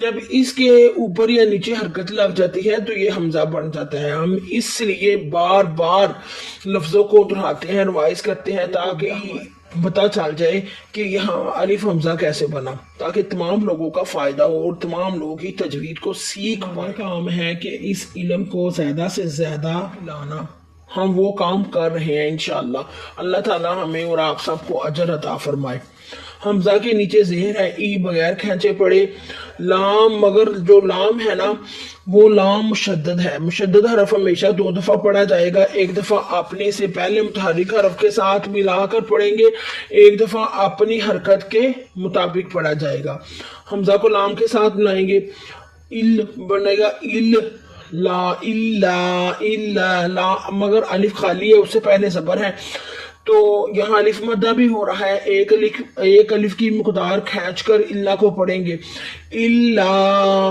جب اس کے اوپر یا نیچے حرکت لگ جاتی ہے تو یہ حمزہ بن جاتا ہے. ہم اس لیے بار بار لفظوں کو دہراتے ہیں، ریوائز کرتے ہیں تاکہ پتا چل جائے کہ یہاں الف حمزہ کیسے بنا، تاکہ تمام لوگوں کا فائدہ ہو اور تمام لوگوں کی تجوید کو سیکھ پائیں. کام ہے کہ اس علم کو زیادہ سے زیادہ لانا. ہم وہ کام کر رہے ہیں انشاءاللہ. اللہ تعالی ہمیں اور آپ سب کو اجر عطا فرمائے. حمزہ کے نیچے زہر ہے، ای بغیر کھینچے پڑے. لام، مگر جو لام ہے نا وہ لام مشدد ہے. مشدد حرف ہمیشہ 2 دفعہ پڑھا جائے گا. ایک دفعہ اپنے سے پہلے متحرک حرف کے ساتھ ملا کر پڑھیں گے، ایک دفعہ اپنی حرکت کے مطابق پڑھا جائے گا. حمزہ کو لام کے ساتھ ملائیں گے، ال بنے گا ال. لا الا لا، مگر الف خالی ہے، اس سے پہلے زبر ہے تو یہاں الف مدہ بھی ہو رہا ہے. ایک الف کی مقدار کھینچ کر اللہ کو پڑھیں گے. اللہ،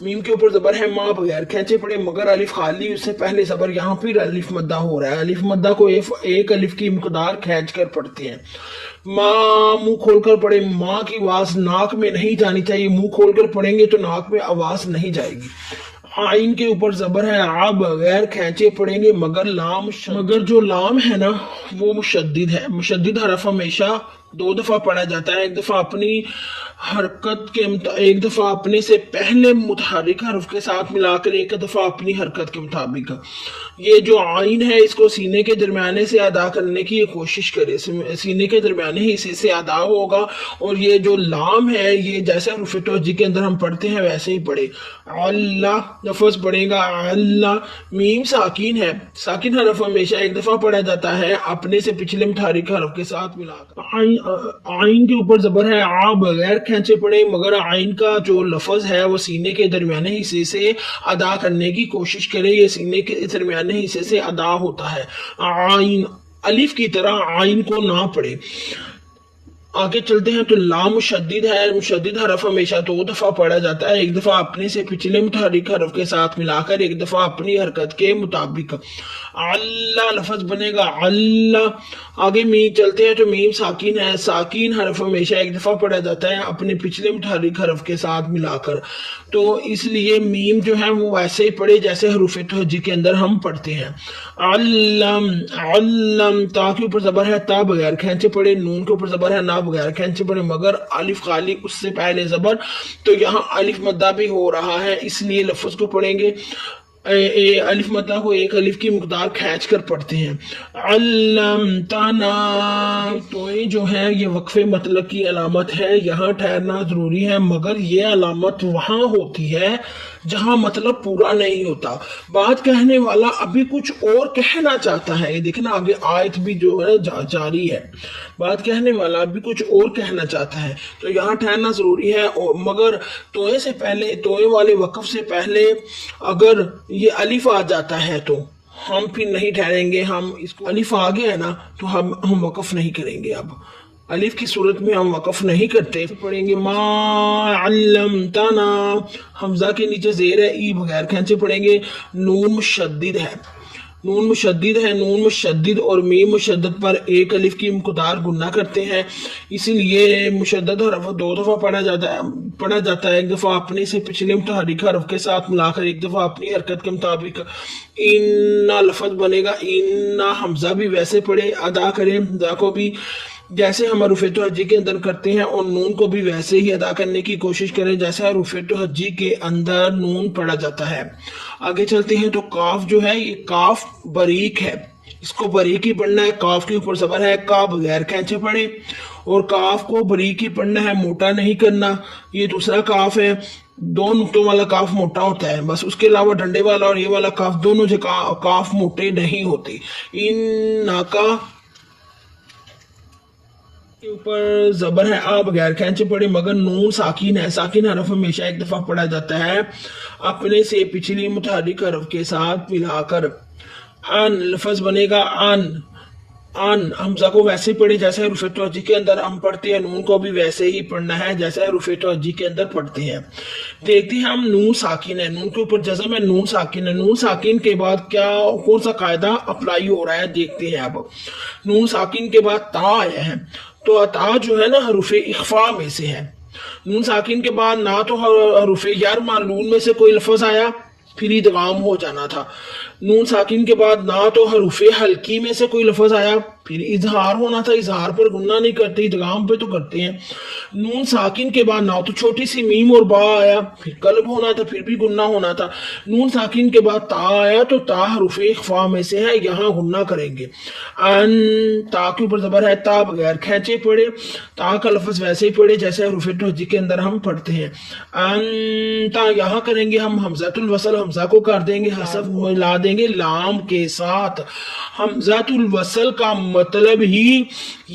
میم کے اوپر زبر ہے، ماں بغیر کھینچے پڑے مگر الف خالی، اس سے پہلے زبر، یہاں پھر الف مدہ ہو رہا ہے. الف مدہ کو ایک الف کی مقدار کھینچ کر پڑھتے ہیں. ماں، منہ کھول کر پڑھیں. ماں کی آواز ناک میں نہیں جانی چاہیے، منہ کھول کر پڑھیں گے تو ناک میں آواز نہیں جائے گی. آئین کے اوپر زبر ہے، آ بغیر کھینچے پڑیں گے مگر جو لام ہے نا وہ مشدد ہے. مشدد حرف ہمیشہ 2 دفعہ پڑھا جاتا ہے، ایک دفعہ اپنی حرکت کے ایک دفعہ اپنے سے پہلے متحرک حرف کے ساتھ ملا کر، ایک دفعہ اپنی حرکت کے مطابق. یہ جو آئین ہے اس کو سینے کے درمیانے سے ادا کرنے کی کوشش کرے، سینے کے درمیانے حصے سے ادا ہوگا. اور یہ جو لام ہے یہ جیسے حروف توجیہ کے اندر ہم پڑھتے ہیں ویسے ہی پڑھے. اللہ لفظ پڑھے گا اللہ. میم ساکین ہے، ساکین حرف ہمیشہ ایک دفعہ پڑھا جاتا ہے اپنے سے پچھلے متحرک حرف کے ساتھ ملا کر. آئین کے اوپر زبر ہے، آ بغیر کھینچے پڑے مگر آئین کا جو لفظ ہے وہ سینے کے درمیانے حصے سے ادا کرنے کی کوشش کرے. یہ سینے کے درمیانے حصے سے ادا ہوتا ہے. آئین الف کی طرح آئین کو نہ پڑھے. آگے چلتے ہیں تو لام مشدد ہے. مشدد حرف ہمیشہ 2 دفعہ پڑھا جاتا ہے، ایک دفعہ اپنے سے پچھلے متحرک حرف کے ساتھ ملا کر، ایک دفعہ اپنی حرکت کے مطابق. اللہ لفظ بنے گا اللہ. آگے میم چلتے ہیں تو میم ساکین ہے. ساکین حرف ہمیشہ ایک دفعہ پڑھا جاتا ہے اپنے پچھلے متحرک حرف کے ساتھ ملا کر، تو اس لیے میم جو ہے وہ ویسے ہی پڑھے جیسے حروف توجیہ کے اندر ہم پڑھتے ہیں. علم، علم. تا کے اوپر زبر ہے، تا بغیر کھینچے پڑے. نون کے اوپر زبر ہے، نا بغیر کھینچے پڑے مگر الف خالی، اس سے پہلے زبر، تو یہاں الف مدہ بھی ہو رہا ہے، اس لیے لفظ کو پڑھیں گے. الف مدہ کو ایک الف کی مقدار کھینچ کر پڑھتے ہیں. علمتنا. تو یہ جو ہے یہ وقف مطلق کی علامت ہے، یہاں ٹھہرنا ضروری ہے مگر یہ علامت وہاں ہوتی ہے جہاں مطلب پورا نہیں ہوتا. بات کہنے والا ابھی کچھ اور کہنا چاہتا ہے، یہ دیکھنا آگے آیت بھی جو ہے جاری ہے. بات کہنے والا ابھی کچھ اور کہنا چاہتا ہے تو یہاں ٹھہرنا ضروری ہے، مگر توئے سے پہلے، توئے والے وقف سے پہلے اگر یہ الف آ جاتا ہے تو ہم پھر نہیں ٹھہریں گے. ہم اس کو الف آ گیا ہے نا تو ہم وقف نہیں کریں گے. اب الف کی صورت میں ہم وقف نہیں کرتے. پڑھیں گے ما علمتنا. حمزہ کے نیچے زیر ہے، ای بغیر کھینچے پڑھیں گے. نون مشدد ہے، نون مشدد ہے. نون مشدد اور میم مشدد پر ایک الف کی مقدار گنا کرتے ہیں، اسی لیے مشدد حرف 2 دفعہ پڑھا جاتا ہے، ایک دفعہ اپنے سے پچھلے متحرک حرف کے ساتھ ملا کر، ایک دفعہ اپنی حرکت کے مطابق. ان لفظ بنے گا ان. حمزہ بھی ویسے پڑھے ادا کریں، حمزہ کو بھی جیسے ہم حروف توجیہ کے اندر کرتے ہیں، اور نون کو بھی ویسے ہی ادا کرنے کی کوشش کریں جیسے حروف توجیہ کے اندر نون پڑھا جاتا ہے. آگے چلتے ہیں تو کاف جو ہے یہ کاف باریک ہے، اس کو باریک ہی پڑھنا ہے. کاف کے اوپر زبر ہے، کا بغیر کھینچے پڑھے، اور کاف کو باریک ہی پڑھنا ہے، موٹا نہیں کرنا. یہ دوسرا کاف ہے، 2 نقطوں والا کاف موٹا ہوتا ہے بس، اس کے علاوہ ڈنڈے والا اور یہ والا کاف دونوں جو کاف موٹے نہیں ہوتے. ان کا کے اوپر زبر ہے، آ بغیر کھینچے پڑے مگر نون ساکین ہے. ساکین حرف ہمیشہ ایک دفعہ پڑھا جاتا ہے اپنے سے پچھلی متحرک حرف کے ساتھ ملا کر. ان لفظ بنے گا ان. ان حمزہ کو ویسے پڑھے جیسے حروف توجیہ کے اندر ہم پڑھتے ہیں، نون کو بھی ویسے ہی پڑھنا ہے جیسے حروف توجیہ کے اندر پڑھتے ہیں. دیکھتے ہیں ہم نون ساکین ہے، نون کے اوپر جزم ہے، نون ساکین ہے. نون ساکین کے بعد کون سا قاعدہ اپلائی ہو رہا ہے دیکھتے ہیں. اب نون ساکین کے بعد تا آیا ہے، تو تا جو ہے نا حروف اخفاء میں سے ہے. نون ساکن کے بعد نہ تو حروف جر معلوم میں سے کوئی لفظ آیا پھر ادغام ہو جانا تھا، نون ساکن کے بعد نہ تو حروف حلقی میں سے کوئی لفظ آیا پھر اظہار ہونا تھا، اظہار پر گننا نہیں کرتے، ادغام پہ تو کرتے ہیں۔ نون ساکن کے بعد نہ تو چھوٹی سی میم اور با آیا پھر قلب ہونا تھا، پھر بھی گننا ہونا تھا۔ نون ساکن کے بعد تا آیا تو تا حروف اخفا میں سے ہے، یہاں گننا کریں گے۔ ان تا کے اوپر زبر ہے، تا بغیر کھینچے پڑے، تا کا لفظ ویسے ہی پڑے جیسے حروف توجیہ کے اندر ہم پڑھتے ہیں۔ انتا یہاں کریں گے ہم حمزۃ الوصل، حمزہ کو کر دیں گے حذف، ملا دیں گے لام کے ساتھ۔ حمزۃ الوصل کا مطلب ہی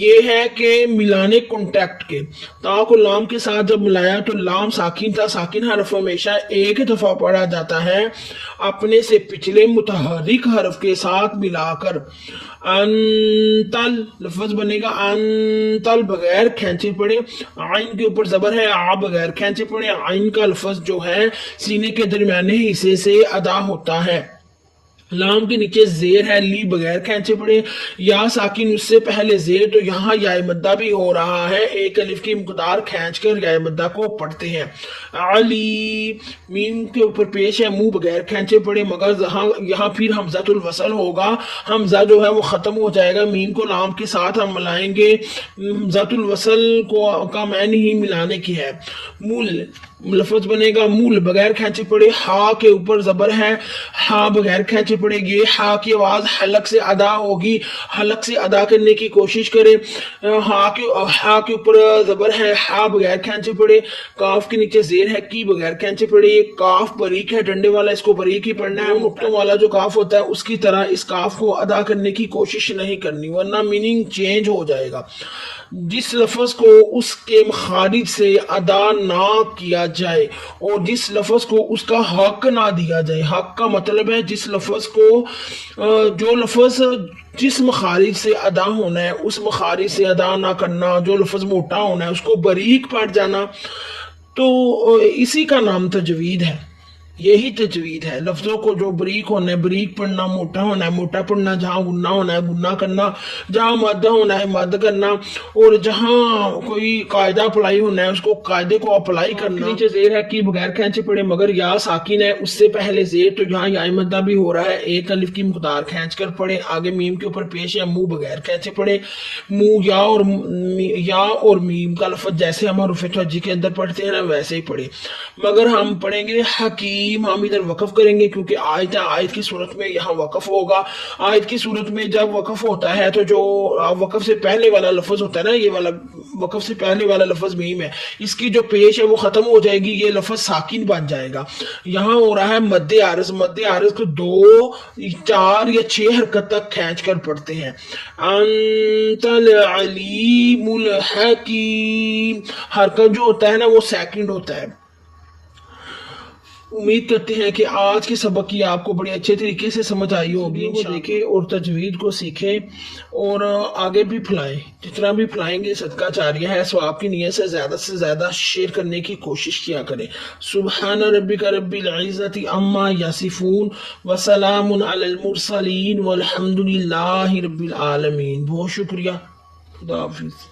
یہ ہے کہ ملانے کانٹیکٹ کے، تا کو لام کے ساتھ جب ملایا تو لام ساکن تھا، ساکن حرف ہمیشہ ایک دفعہ پڑھا جاتا ہے اپنے سے پچھلے متحرک حرف کے ساتھ ملا کر۔ انتل لفظ بنے گا، انتل بغیر کھینچے پڑے، عین کے اوپر زبر ہے، آ بغیر کھینچے پڑے، عین کا لفظ جو ہے سینے کے درمیانے حصے سے ادا ہوتا ہے۔ لام کے نیچے زیر ہے، لی بغیر کھینچے پڑے، یا ساکن اس سے پہلے زیر، تو یہاں یا مدہ بھی ہو رہا ہے، ایک الف کی مقدار کھینچ کر یا مدہ کو پڑھتے ہیں۔ علی میم کے اوپر پیش ہے، منہ بغیر کھینچے پڑے، مگر یہاں پھر حمزۃ الوصل ہوگا، حمزہ جو ہے وہ ختم ہو جائے گا، میم کو لام کے ساتھ ہم ملائیں گے، حمزۃ الوصل کا معنی ہی ملانے کی ہے۔ مول لفظ بنے گا، مول بغیر کھینچے پڑے، ہا کے اوپر زبر ہے، ہا بغیر کھینچے پڑے گی، ہا کی آواز حلق سے ادا ہوگی، حلق سے ادا کرنے کی کوشش کرے۔ ہا کے اوپر زبر ہے، ہا بغیر کھینچے پڑے، کاف کے نیچے زیر ہے، کی بغیر کھینچے پڑے، یہ کاف باریک ہے ڈنڈے والا، اس کو باریک ہی پڑھنا ہے، نقطوں والا جو کاف ہوتا ہے اس کی طرح اس کاف کو ادا کرنے کی کوشش نہیں کرنی ورنہ میننگ چینج ہو جائے گا۔ جس لفظ کو اس کے مخارج سے ادا نہ کیا جائے اور جس لفظ کو اس کا حق نہ دیا جائے، حق کا مطلب ہے جس لفظ کو جو لفظ جس مخارج سے ادا ہونا ہے اس مخارج سے ادا نہ کرنا، جو لفظ موٹا ہونا ہے اس کو باریک پڑھ جانا، تو اسی کا نام تجوید ہے، یہی تجوید ہے۔ لفظوں کو جو باریک ہونا ہے باریک پڑھنا، موٹا ہونا ہے موٹا پڑھنا، جہاں گننا ہونا ہے گننا کرنا، جہاں مد ہونا ہے مد کرنا، اور جہاں کوئی قاعدہ اپلائی ہونا ہے اس کو قاعدے کو اپلائی کرنا۔ نیچے زیر ہے، کی بغیر کھینچے پڑے، مگر یا ساکن ہے اس سے پہلے زیر، تو یہاں یا مدہ بھی ہو رہا ہے، ایک الف کی مقدار کھینچ کر پڑھے، آگے میم کے اوپر پیش ہے، منہ بغیر کھینچے پڑے، منہ یا اور میم کا لفظ جیسے ہم حروف توجیہ کے اندر پڑھتے ہیں نا ویسے ہی پڑھے، مگر ہم پڑھیں گے حکیم، ہم ادھر وقف کریں گے کیونکہ آیت ہے، آیت کی صورت میں یہاں وقف ہوگا۔ آیت کی صورت میں جب وقف ہوتا ہے تو جو وقف سے پہلے والا لفظ ہوتا ہے نا، یہ والا وقف سے پہلے والا لفظ میم ہے، اس کی جو پیش ہے وہ ختم ہو جائے گی، یہ لفظ ساکن بن جائے گا۔ یہاں ہو رہا ہے مد عارض، مد عارض کو 2 4 یا 6 حرکت تک کھینچ کر پڑھتے ہیں۔ انت العلیم الحکیم، حرکت جو ہوتا ہے نا وہ سیکنڈ ہوتا ہے۔ امید کرتے ہیں کہ آج کے سبق کی آپ کو بڑے اچھے طریقے سے سمجھ آئی ہوگی، دیکھیں اور تجوید کو سیکھیں اور آگے بھی پھیلائیں، جتنا بھی پھیلائیں گے صدقہ جاریہ ہے، ثواب کی نیت سے زیادہ شیئر کرنے کی کوشش کیا کریں۔ سبحان ربک رب العزت عما یصفون وسلام علی المرسلین والحمد للہ رب العالمین۔ بہت شکریہ، خدا حافظ۔